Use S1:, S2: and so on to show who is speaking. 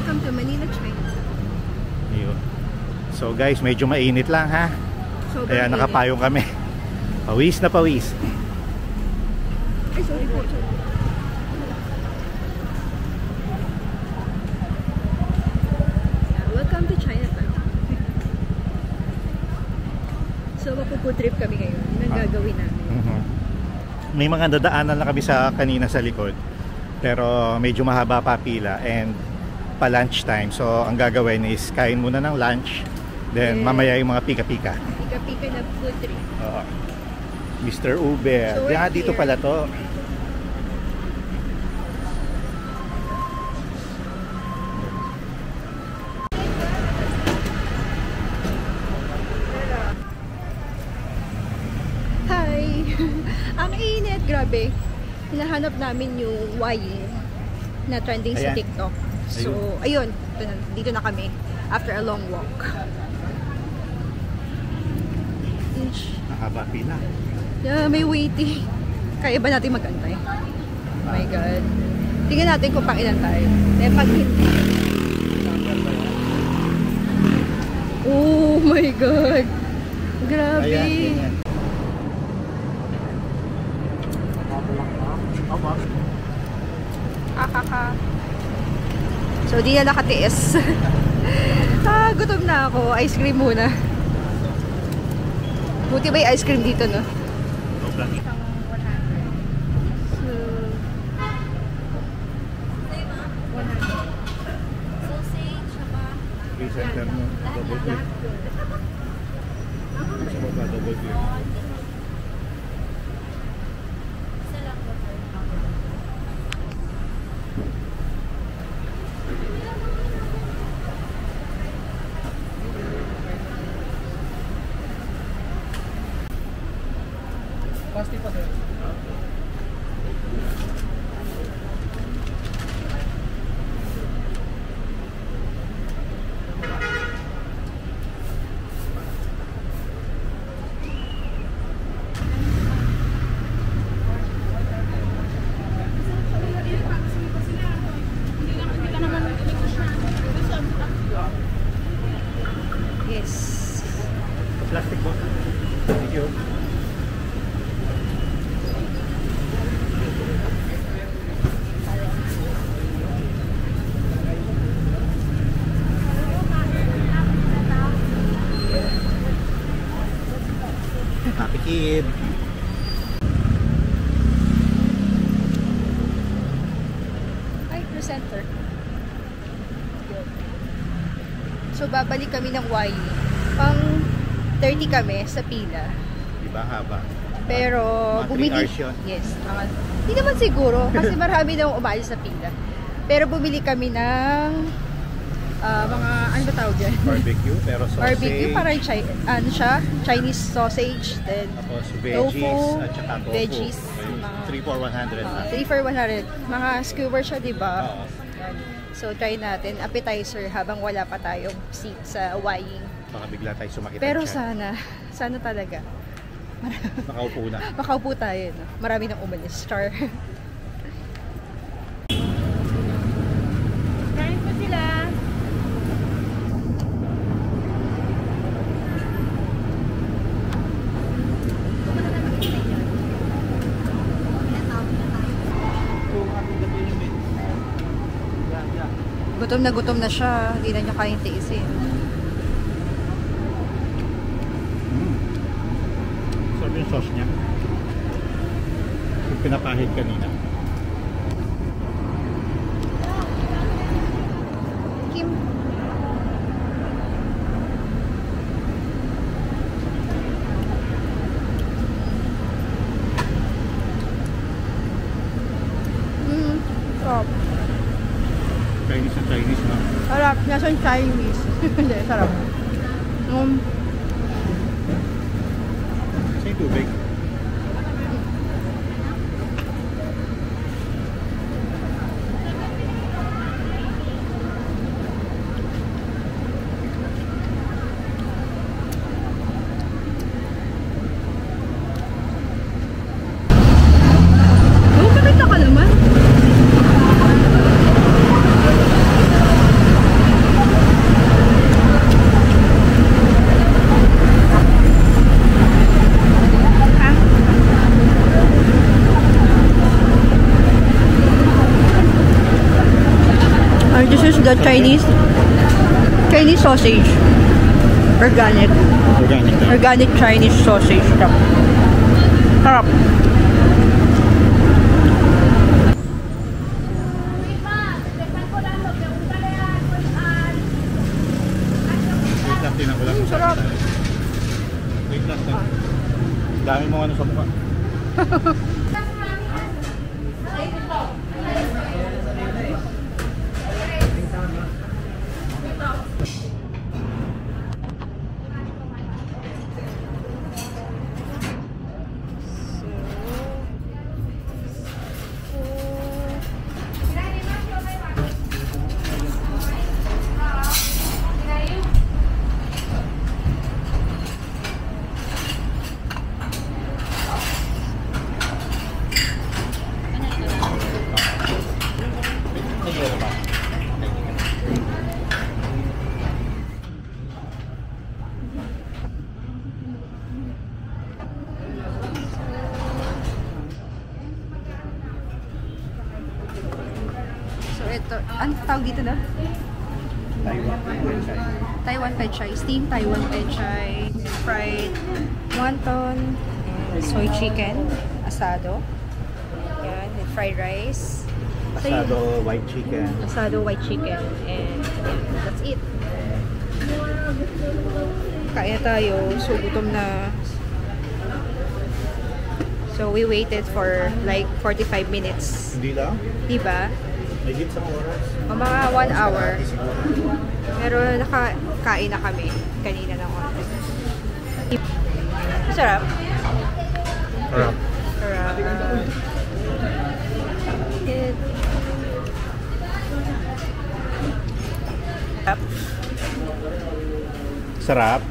S1: Welcome to Manila, China.
S2: Yun. So guys, medyo mainit lang ha. Kaya nakapayong kami. Pawis na pawis.
S1: Ay, sorry po. Welcome to Chinatown. So, mapupo trip kami ngayon. Anong gagawin namin?
S2: May mga dadaanan na kami sa kanina sa likod. Pero medyo mahaba pa pila and pa lunch time. So, ang gagawin is kain muna ng lunch. Then, mamaya yung mga pika-pika.
S1: Pika-pika na food trip.
S2: Oo. Mr. Uber.
S1: So,
S2: Dito pala to.
S1: Ang init, grabe. Hinahanap namin yung YE na trending sa TikTok. So, ayun. Dito na kami after a long walk.
S2: Mahaba pila.
S1: Yeah, may waiting. Kaya ba natin mag-antay? Oh my God. Tingnan natin kung pang ilan tayo. Eh, pag hindi. Oh my God. Grabe.
S2: Ayan.
S1: So, di na nakatiis. Gutom na ako. Ice cream muna. Buti ba yung ice cream dito, no?
S3: Pasti pa sir.
S1: Yes.
S2: Plastic bottle. Thank you. Happy kid.
S1: Ay, presenter. So, babalik kami ng YE. Pang 30 kami sa pila.
S2: Diba haba?
S1: Pero, bumili. Yes. Hindi naman siguro. Kasi marami nang umalis sa pila. Pero bumili kami ng mga, ano ba tawag dyan?
S2: Barbecue, pero sausage.
S1: Barbecue, parang ano siya? Chinese sausage. Then,
S2: tapos veggies,
S1: tofu,
S2: at saka tofu.
S1: Veggies.
S2: 3 for 100.
S1: 3 for 100. Mga skewer siya, diba?
S2: Oo.
S1: So, try natin. Appetizer habang wala pa tayong seat sa YE.
S2: Baka bigla tayo sumakit.
S1: Pero sana talaga.
S2: Makaupo na.
S1: Makaupo tayo. No? Marami nang umalis. Char. Kain po sila. Gutom na siya. Hindi na niya kayang tiisin.
S2: Sarap yung sauce niya. Yung pinapahid kanina.
S1: Kim. Sarap.
S2: Chinese na Chinese na.
S1: Sarap. Nasaan Chinese? Hindi, sarap.
S2: Kasi yung tubig.
S1: the Chinese sausage. Organic. Organic Chinese sausage. Sarap. Sarap.
S2: Wait lang. Dami mo ano sa mukha.
S1: Ito, ano tawag dito na? Taiwan Pechay. Steamed Taiwan Pechay, fried wonton, and soy chicken, asado. Yan, and fried rice.
S2: Asado white chicken.
S1: Asado white chicken. And that's it. Kaya tayo. So, gutom na. So, we waited for like 45 minutes.
S2: Hindi lang?
S1: Diba?
S2: Legit sa oras.
S1: Mga 1 hour. Pero nakakain na kami kanina ng konti. Sarap.
S2: Sarap.
S1: Sarap.
S2: Sarap. Sarap.